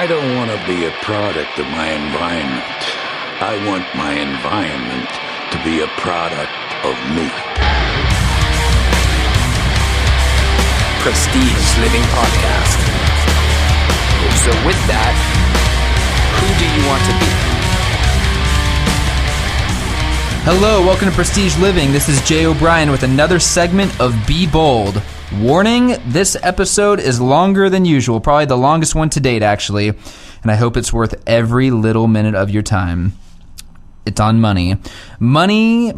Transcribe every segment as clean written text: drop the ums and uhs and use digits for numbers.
I don't want to be a product of my environment. I want my environment to be a product of me. Prestige Living Podcast. So with that, who do you want to be? Hello, welcome to Prestige Living. This is Jay O'Brien with another segment of Be Bold. Warning, this episode is longer than usual, probably the longest one to date, actually, and I hope it's worth every little minute of your time. It's on money. Money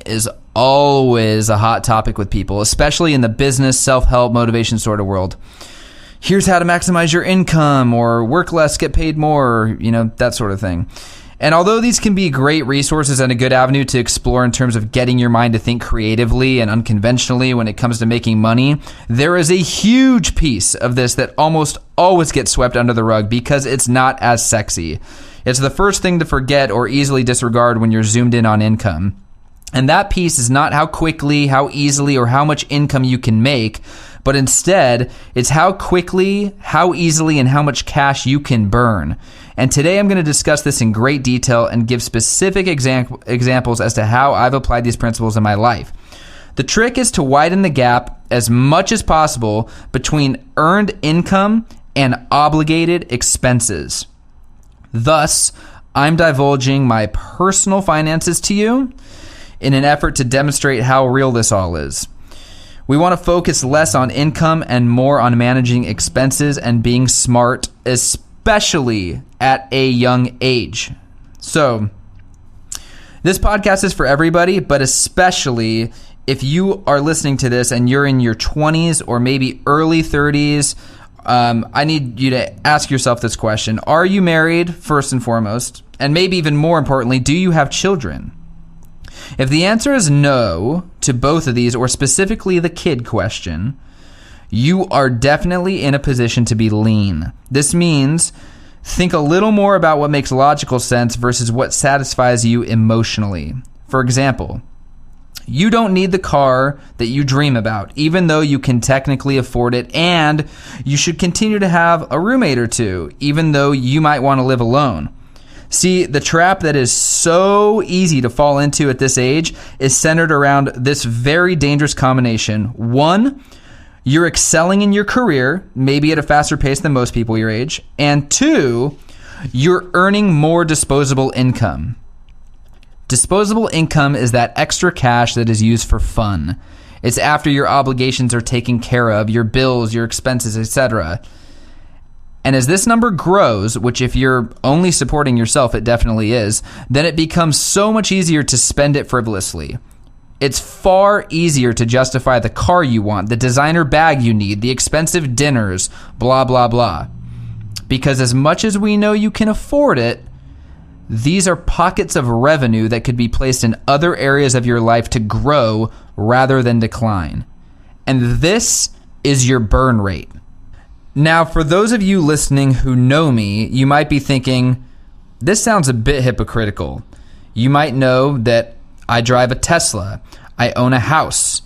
is always a hot topic with people, especially in the business, self-help, motivation sort of world. Here's how to maximize your income, or work less, get paid more, that sort of thing. And although these can be great resources and a good avenue to explore in terms of getting your mind to think creatively and unconventionally when it comes to making money, there is a huge piece of this that almost always gets swept under the rug because it's not as sexy. It's the first thing to forget or easily disregard when you're zoomed in on income. And that piece is not how quickly, how easily, or how much income you can make, but instead, it's how quickly, how easily, and how much cash you can burn. And today I'm going to discuss this in great detail and give specific examples as to how I've applied these principles in my life. The trick is to widen the gap as much as possible between earned income and obligated expenses. Thus, I'm divulging my personal finances to you in an effort to demonstrate how real this all is. We want to focus less on income and more on managing expenses and being smart, especially at a young age. So, this podcast is for everybody, but especially if you are listening to this and you're in your 20s or maybe early 30s, I need you to ask yourself this question. Are you married, first and foremost? And maybe even more importantly, do you have children? If the answer is no to both of these, or specifically the kid question, you are definitely in a position to be lean. This means think a little more about what makes logical sense versus what satisfies you emotionally. For example, you don't need the car that you dream about, even though you can technically afford it, and you should continue to have a roommate or two, even though you might want to live alone. See, the trap that is so easy to fall into at this age is centered around this very dangerous combination. One, you're excelling in your career, maybe at a faster pace than most people your age. And two, you're earning more disposable income. Disposable income is that extra cash that is used for fun. It's after your obligations are taken care of, your bills, your expenses, etc. And as this number grows, which if you're only supporting yourself, it definitely is, then it becomes so much easier to spend it frivolously. It's far easier to justify the car you want, the designer bag you need, the expensive dinners, blah, blah, blah. Because as much as we know you can afford it, these are pockets of revenue that could be placed in other areas of your life to grow rather than decline. And this is your burn rate. Now, for those of you listening who know me, you might be thinking, this sounds a bit hypocritical. You might know that I drive a Tesla, I own a house,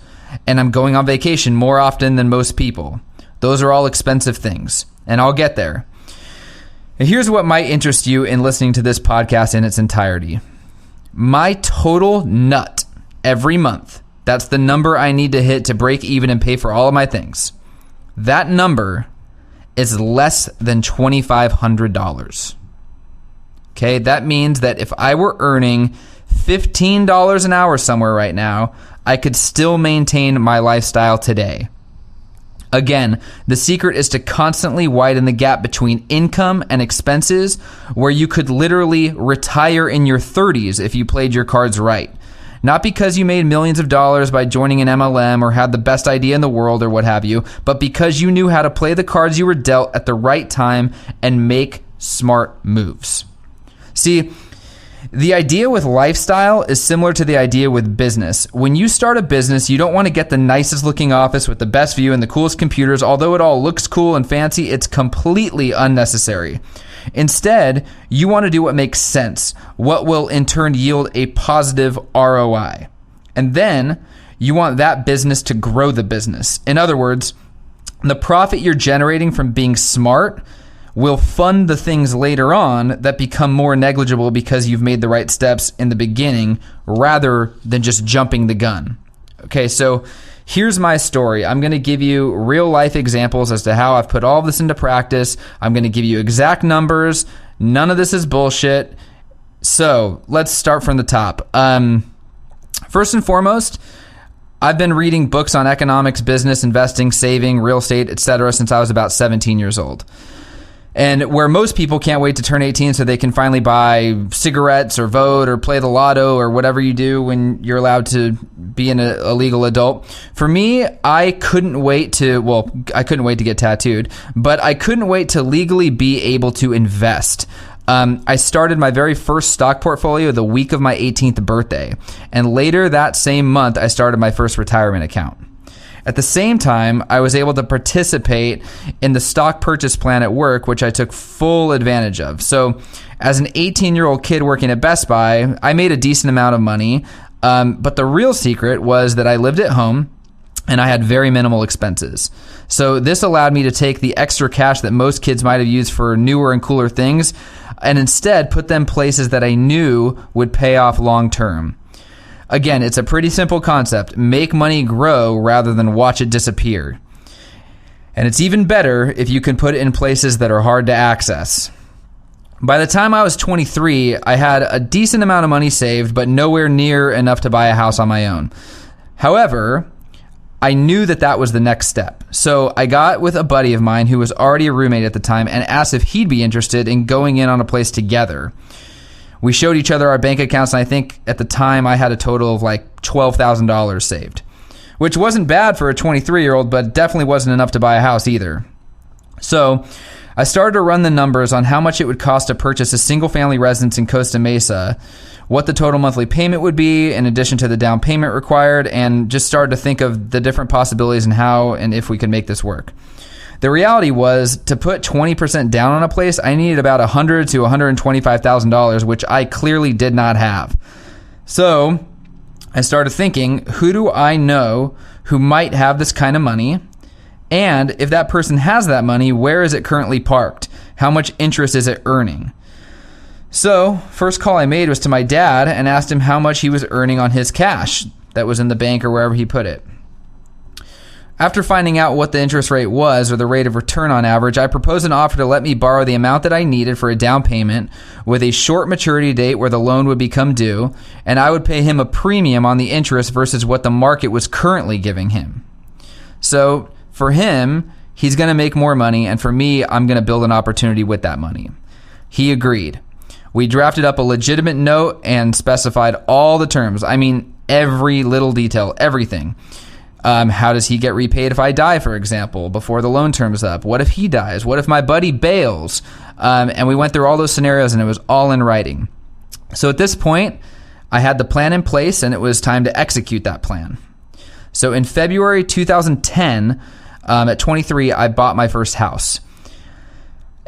and I'm going on vacation more often than most people. Those are all expensive things, and I'll get there. And here's what might interest you in listening to this podcast in its entirety. My total nut every month, that's the number I need to hit to break even and pay for all of my things. That number is less than $2,500. Okay, that means that if I were earning $15 an hour somewhere right now, I could still maintain my lifestyle today. Again, the secret is to constantly widen the gap between income and expenses, where you could literally retire in your 30s if you played your cards right. Not because you made millions of dollars by joining an MLM or had the best idea in the world or what have you, but because you knew how to play the cards you were dealt at the right time and make smart moves. See, the idea with lifestyle is similar to the idea with business. When you start a business, you don't want to get the nicest looking office with the best view and the coolest computers. Although it all looks cool and fancy, it's completely unnecessary. Instead, you want to do what makes sense, what will in turn yield a positive ROI. And then you want that business to grow the business. In other words, the profit you're generating from being smart will fund the things later on that become more negligible because you've made the right steps in the beginning rather than just jumping the gun. Okay, so here's my story. I'm going to give you real life examples as to how I've put all of this into practice. I'm going to give you exact numbers. None of this is bullshit. So let's start from the top. First and foremost, I've been reading books on economics, business, investing, saving, real estate, etc. since I was about 17 years old. And where most people can't wait to turn 18 so they can finally buy cigarettes or vote or play the lotto or whatever you do when you're allowed to be a legal adult. For me, I couldn't wait to get tattooed, but I couldn't wait to legally be able to invest. I started my very first stock portfolio the week of my 18th birthday. And later that same month, I started my first retirement account. At the same time, I was able to participate in the stock purchase plan at work, which I took full advantage of. So as an 18-year-old kid working at Best Buy, I made a decent amount of money. But the real secret was that I lived at home and I had very minimal expenses. So this allowed me to take the extra cash that most kids might have used for newer and cooler things and instead put them places that I knew would pay off long term. Again, it's a pretty simple concept. Make money grow rather than watch it disappear. And it's even better if you can put it in places that are hard to access. By the time I was 23, I had a decent amount of money saved, but nowhere near enough to buy a house on my own. However, I knew that was the next step. So I got with a buddy of mine who was already a roommate at the time and asked if he'd be interested in going in on a place together. We showed each other our bank accounts, and I think at the time I had a total of like $12,000 saved, which wasn't bad for a 23-year-old, but definitely wasn't enough to buy a house either. So I started to run the numbers on how much it would cost to purchase a single-family residence in Costa Mesa, what the total monthly payment would be in addition to the down payment required, and just started to think of the different possibilities and how and if we could make this work. The reality was, to put 20% down on a place, I needed about $100,000 to $125,000, which I clearly did not have. So I started thinking, who do I know who might have this kind of money? And if that person has that money, where is it currently parked? How much interest is it earning? So first call I made was to my dad and asked him how much he was earning on his cash that was in the bank or wherever he put it. After finding out what the interest rate was, or the rate of return on average, I proposed an offer to let me borrow the amount that I needed for a down payment with a short maturity date where the loan would become due, and I would pay him a premium on the interest versus what the market was currently giving him. So for him, he's going to make more money, and for me, I'm going to build an opportunity with that money. He agreed. We drafted up a legitimate note and specified all the terms. I mean, every little detail, everything. How does he get repaid if I die, for example, before the loan term is up? What if he dies? What if my buddy bails? And we went through all those scenarios, and it was all in writing. So at this point, I had the plan in place, and it was time to execute that plan. So in February 2010, at 23, I bought my first house.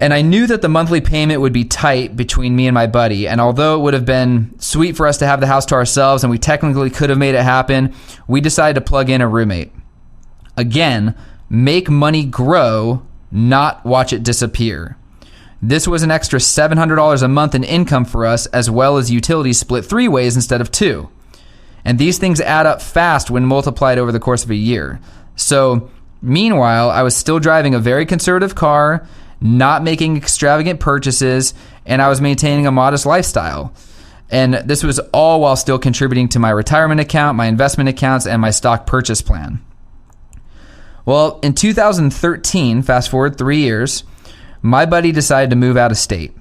And I knew that the monthly payment would be tight between me and my buddy. And although it would have been sweet for us to have the house to ourselves and we technically could have made it happen, we decided to plug in a roommate. Again, make money grow, not watch it disappear. This was an extra $700 a month in income for us, as well as utilities split 3 ways instead of 2. And these things add up fast when multiplied over the course of a year. So meanwhile, I was still driving a very conservative car, not making extravagant purchases, and I was maintaining a modest lifestyle. And this was all while still contributing to my retirement account, my investment accounts, and my stock purchase plan. Well, in 2013, fast forward 3 years, my buddy decided to move out of state.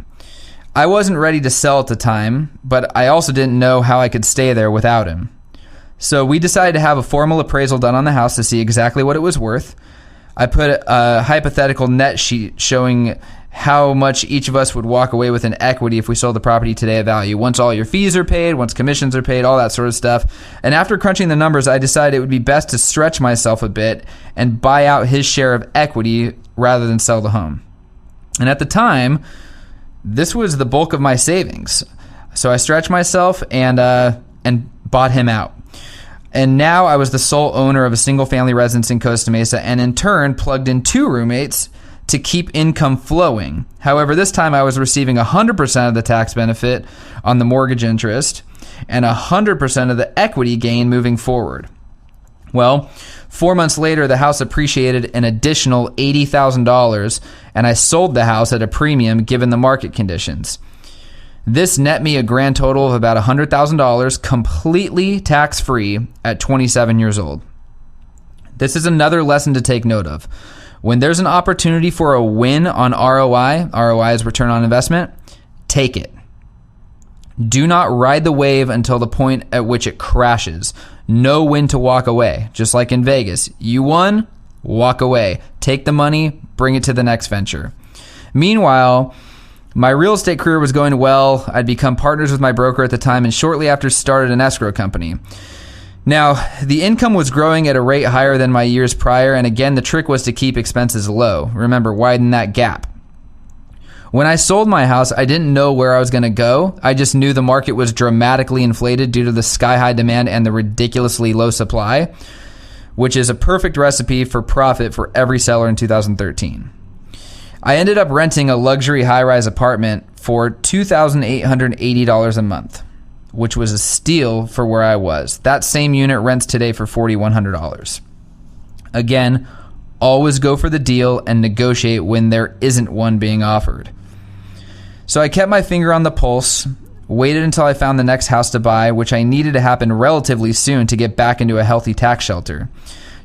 I wasn't ready to sell at the time, but I also didn't know how I could stay there without him. So we decided to have a formal appraisal done on the house to see exactly what it was worth. I put a hypothetical net sheet showing how much each of us would walk away with in equity if we sold the property today at value. Once all your fees are paid, once commissions are paid, all that sort of stuff. And after crunching the numbers, I decided it would be best to stretch myself a bit and buy out his share of equity rather than sell the home. And at the time, this was the bulk of my savings. So I stretched myself and bought him out. And now I was the sole owner of a single-family residence in Costa Mesa, and in turn plugged in 2 roommates to keep income flowing. However, this time I was receiving 100% of the tax benefit on the mortgage interest and 100% of the equity gain moving forward. Well, 4 months later, the house appreciated an additional $80,000, and I sold the house at a premium given the market conditions. This net me a grand total of about $100,000, completely tax-free at 27 years old. This is another lesson to take note of. When there's an opportunity for a win on ROI is return on investment, take it. Do not ride the wave until the point at which it crashes. Know when to walk away. Just like in Vegas. You won, walk away. Take the money, bring it to the next venture. Meanwhile, my real estate career was going well. I'd become partners with my broker at the time and shortly after started an escrow company. Now, the income was growing at a rate higher than my years prior, and again, the trick was to keep expenses low. Remember, widen that gap. When I sold my house, I didn't know where I was going to go. I just knew the market was dramatically inflated due to the sky-high demand and the ridiculously low supply, which is a perfect recipe for profit for every seller in 2013. I ended up renting a luxury high-rise apartment for $2,880 a month, which was a steal for where I was. That same unit rents today for $4,100. Again, always go for the deal and negotiate when there isn't one being offered. So I kept my finger on the pulse, waited until I found the next house to buy, which I needed to happen relatively soon to get back into a healthy tax shelter.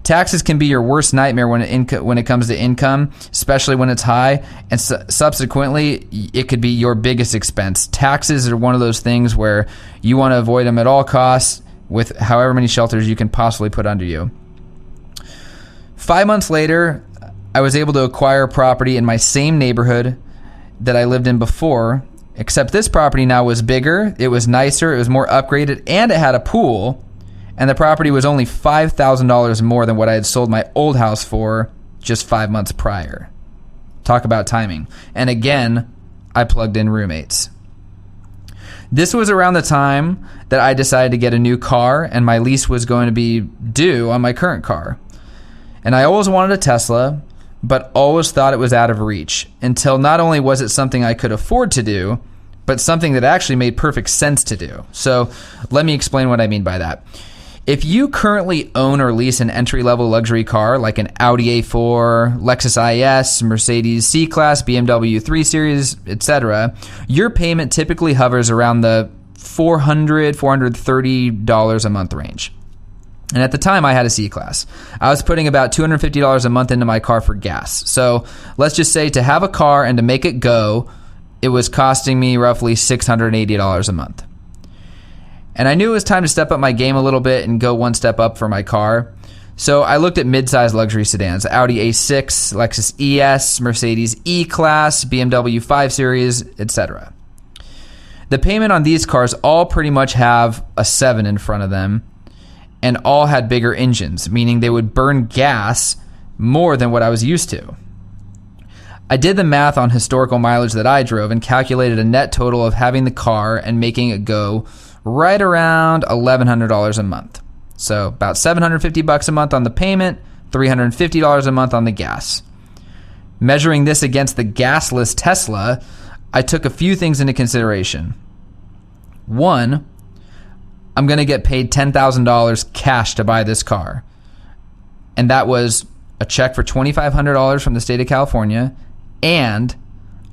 Taxes can be your worst nightmare when it comes to income, especially when it's high, and subsequently, it could be your biggest expense. Taxes are one of those things where you want to avoid them at all costs with however many shelters you can possibly put under you. 5 months later, I was able to acquire a property in my same neighborhood that I lived in before, except this property now was bigger, it was nicer, it was more upgraded, and it had a pool, and the property was only $5,000 more than what I had sold my old house for just 5 months prior. Talk about timing. And again, I plugged in roommates. This was around the time that I decided to get a new car, and my lease was going to be due on my current car. And I always wanted a Tesla, but always thought it was out of reach, until not only was it something I could afford to do, but something that actually made perfect sense to do. So let me explain what I mean by that. If you currently own or lease an entry-level luxury car like an Audi A4, Lexus IS, Mercedes C-Class, BMW 3 Series, etc., your payment typically hovers around the $400, $430 a month range. And at the time, I had a C-Class. I was putting about $250 a month into my car for gas. So let's just say to have a car and to make it go, it was costing me roughly $680 a month. And I knew it was time to step up my game a little bit and go one step up for my car. So I looked at mid-size luxury sedans, Audi A6, Lexus ES, Mercedes E-Class, BMW 5 Series, etc. The payment on these cars all pretty much have a 7 in front of them, and all had bigger engines, meaning they would burn gas more than what I was used to. I did the math on historical mileage that I drove and calculated a net total of having the car and making it go right around $1,100 a month. So about $750 a month on the payment, $350 a month on the gas. Measuring this against the gasless Tesla, I took a few things into consideration. One, I'm going to get paid $10,000 cash to buy this car. And that was a check for $2,500 from the state of California and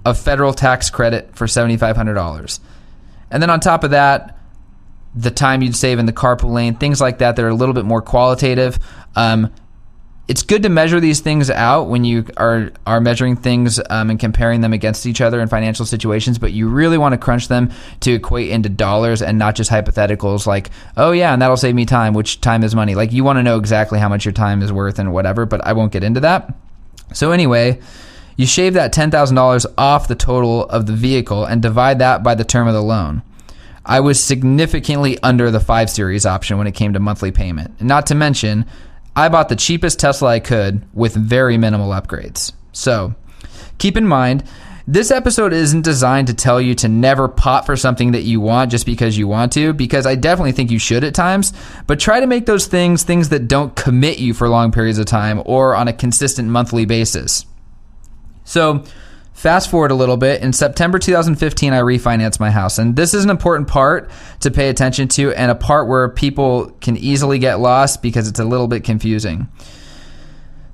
a federal tax credit for $7,500. And then on top of that, the time you'd save in the carpool lane, things like that that are a little bit more qualitative. It's good to measure these things out when you are measuring things and comparing them against each other in financial situations, but you really want to crunch them to equate into dollars and not just hypotheticals like, oh yeah, and that'll save me time, which time is money. Like you want to know exactly how much your time is worth and whatever, but I won't get into that. So anyway, you shave that $10,000 off the total of the vehicle and divide that by the term of the loan. I was significantly under the 5 Series option when it came to monthly payment. Not to mention, I bought the cheapest Tesla I could with very minimal upgrades. So, keep in mind, this episode isn't designed to tell you to never pot for something that you want just because you want to, because I definitely think you should at times, but try to make those things that don't commit you for long periods of time or on a consistent monthly basis. So fast forward a little bit. In September 2015, I refinanced my house. And this is an important part to pay attention to, and a part where people can easily get lost because it's a little bit confusing.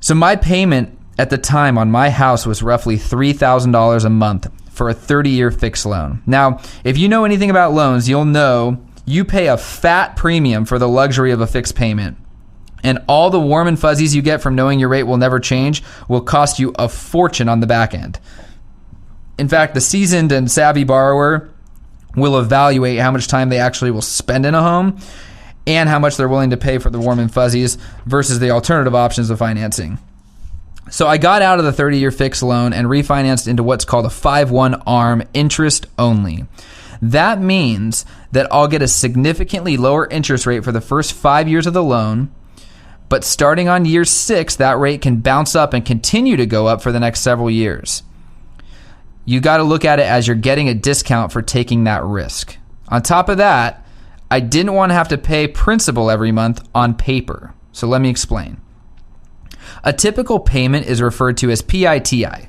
So my payment at the time on my house was roughly $3,000 a month for a 30-year fixed loan. Now, if you know anything about loans, you'll know you pay a fat premium for the luxury of a fixed payment. And all the warm and fuzzies you get from knowing your rate will never change will cost you a fortune on the back end. In fact, the seasoned and savvy borrower will evaluate how much time they actually will spend in a home and how much they're willing to pay for the warm and fuzzies versus the alternative options of financing. So I got out of the 30-year fixed loan and refinanced into what's called a 5-1 ARM, interest only. That means that I'll get a significantly lower interest rate for the first 5 years of the loan, but starting on year 6, that rate can bounce up and continue to go up for the next several years. You got to look at it as you're getting a discount for taking that risk. On top of that, I didn't want to have to pay principal every month on paper. So let me explain. A typical payment is referred to as PITI,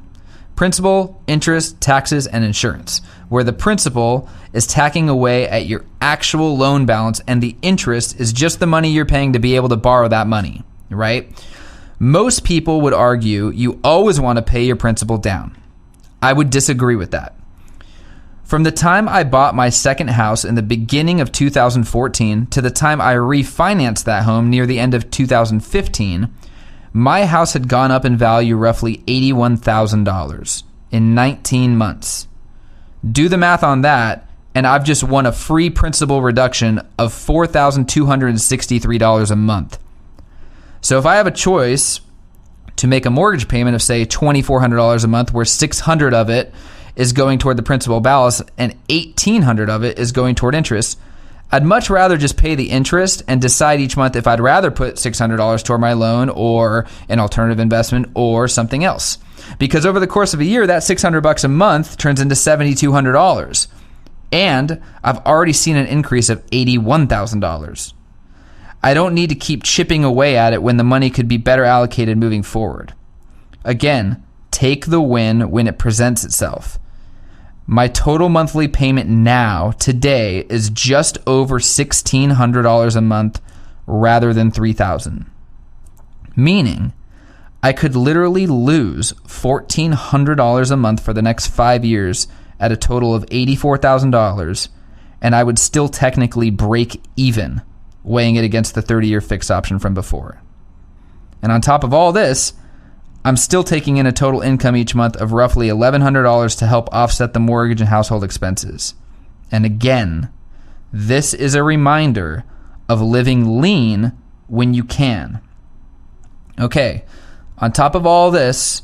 principal, interest, taxes, and insurance, where the principal is tacking away at your actual loan balance and the interest is just the money you're paying to be able to borrow that money, right? Most people would argue you always want to pay your principal down. I would disagree with that. From the time I bought my second house in the beginning of 2014 to the time I refinanced that home near the end of 2015, my house had gone up in value roughly $81,000 in 19 months. Do the math on that, and I've just won a free principal reduction of $4,263 a month. So if I have a choice to make a mortgage payment of, say, $2,400 a month, where $600 of it is going toward the principal balance and $1,800 of it is going toward interest, I'd much rather just pay the interest and decide each month if I'd rather put $600 toward my loan or an alternative investment or something else. Because over the course of a year, that $600 a month turns into $7,200. And I've already seen an increase of $81,000. I don't need to keep chipping away at it when the money could be better allocated moving forward. Again, take the win when it presents itself. My total monthly payment now, today, is just over $1,600 a month rather than $3,000. Meaning, I could literally lose $1,400 a month for the next 5 years at a total of $84,000, and I would still technically break even, weighing it against the 30-year fixed option from before. And on top of all this, I'm still taking in a total income each month of roughly $1,100 to help offset the mortgage and household expenses. And again, this is a reminder of living lean when you can. Okay, on top of all this,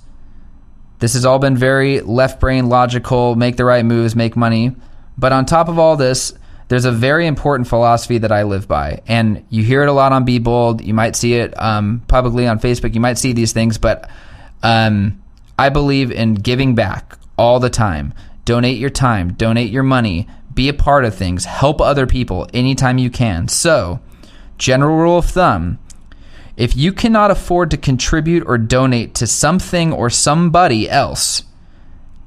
this has all been very left brain logical, make the right moves, make money. But on top of all this, there's a very important philosophy that I live by. And you hear it a lot on Be Bold. You might see it publicly on Facebook. You might see these things, but I believe in giving back all the time. Donate your time, donate your money, be a part of things, help other people anytime you can. So, general rule of thumb, if you cannot afford to contribute or donate to something or somebody else,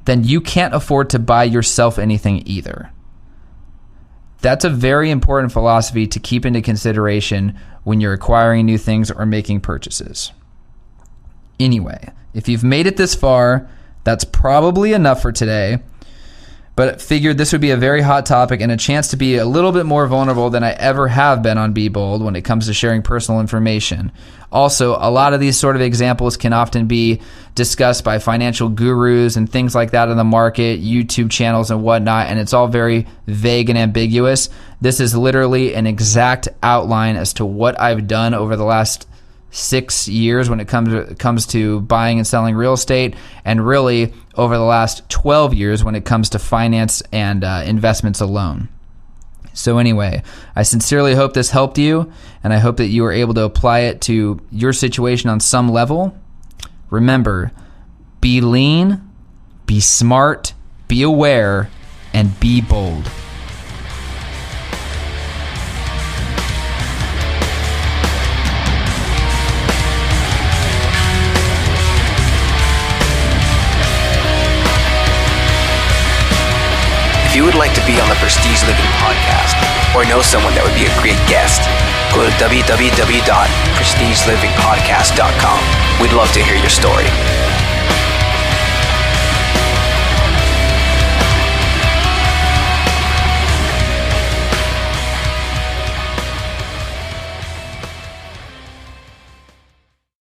then you can't afford to buy yourself anything either. That's a very important philosophy to keep into consideration when you're acquiring new things or making purchases. Anyway, if you've made it this far, that's probably enough for today. But figured this would be a very hot topic and a chance to be a little bit more vulnerable than I ever have been on Be Bold when it comes to sharing personal information. Also, a lot of these sort of examples can often be discussed by financial gurus and things like that in the market, YouTube channels and whatnot, and it's all very vague and ambiguous. This is literally an exact outline as to what I've done over the last 6 years when it comes to buying and selling real estate, and really over the last 12 years when it comes to finance and investments alone. So anyway, I sincerely hope this helped you, and I hope that you were able to apply it to your situation on some level. Remember, be lean, be smart, be aware, and be bold. you would like to be on the Prestige Living podcast or know someone that would be a great guest, go to www.prestigelivingpodcast.com. We'd love to hear your story.